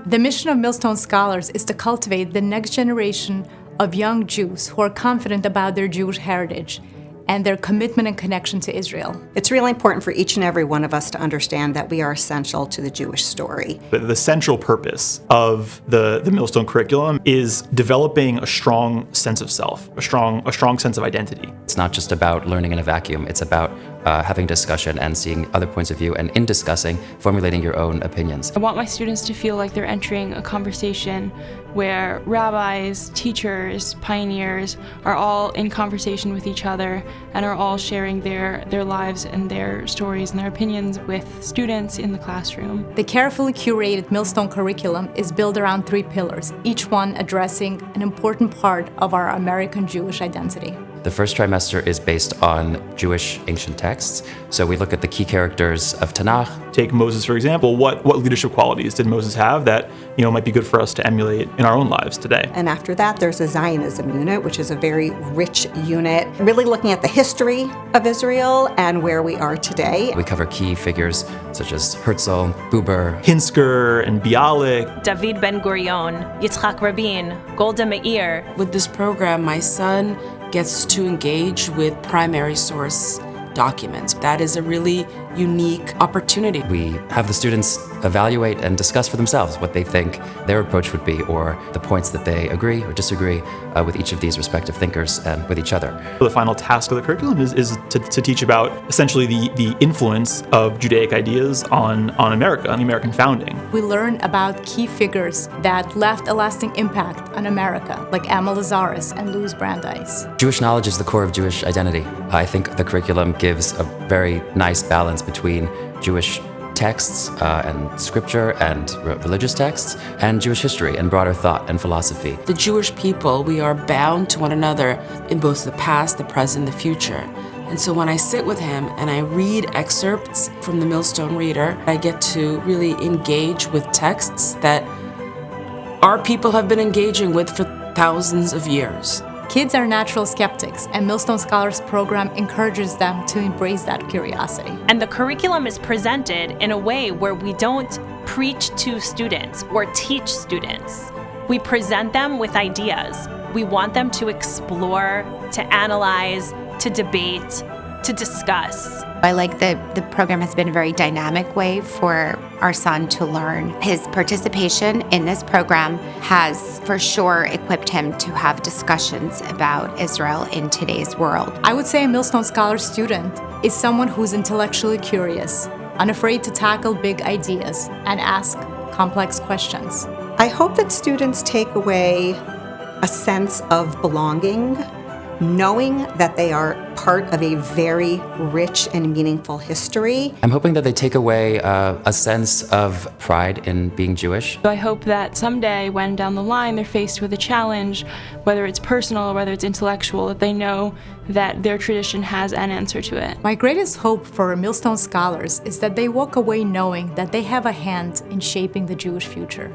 The mission of Millstone Scholars is to cultivate the next generation of young Jews who are confident about their Jewish heritage and their commitment and connection to Israel. It's really important for each and every one of us to understand that we are essential to the Jewish story. The central purpose of the Millstone curriculum is developing a strong sense of self, a strong sense of identity. It's not just about learning in a vacuum, it's about having discussion and seeing other points of view, and in discussing, formulating your own opinions. I want my students to feel like they're entering a conversation where rabbis, teachers, pioneers are all in conversation with each other and are all sharing their lives and their stories and their opinions with students in the classroom. The carefully curated Millstone curriculum is built around 3 pillars, each one addressing an important part of our American Jewish identity. The first trimester is based on Jewish ancient texts. So we look at the key characters of Tanakh. Take Moses, for example. What leadership qualities did Moses have that might be good for us to emulate in our own lives today? And after that, there's a Zionism unit, which is a very rich unit, really looking at the history of Israel and where we are today. We cover key figures such as Herzl, Buber, Hinsker, and Bialik. David Ben-Gurion, Yitzhak Rabin, Golda Meir. With this program, my son gets to engage with primary source documents. That is a really unique opportunity. We have the students evaluate and discuss for themselves what they think their approach would be, or the points that they agree or disagree with each of these respective thinkers and with each other. The final task of the curriculum is to teach about essentially the influence of Judaic ideas on America, on the American founding. We learn about key figures that left a lasting impact on America, like Emma Lazarus and Louis Brandeis. Jewish knowledge is the core of Jewish identity. I think the curriculum gives a very nice balance between Jewish texts and scripture and religious texts and Jewish history and broader thought and philosophy. The Jewish people, we are bound to one another in both the past, the present, the future. And so when I sit with him and I read excerpts from the Millstone Reader, I get to really engage with texts that our people have been engaging with for thousands of years. Kids are natural skeptics, and Millstone Scholars program encourages them to embrace that curiosity. And the curriculum is presented in a way where we don't preach to students or teach students. We present them with ideas. We want them to explore, to analyze, to debate, to discuss. I like the program has been a very dynamic way for our son to learn. His participation in this program has for sure equipped him to have discussions about Israel in today's world. I would say a Millstone Scholar student is someone who's intellectually curious, unafraid to tackle big ideas, and ask complex questions. I hope that students take away a sense of belonging, knowing that they are part of a very rich and meaningful history. I'm hoping that they take away a sense of pride in being Jewish. So I hope that someday when down the line they're faced with a challenge, whether it's personal or whether it's intellectual, that they know that their tradition has an answer to it. My greatest hope for Millstone Scholars is that they walk away knowing that they have a hand in shaping the Jewish future.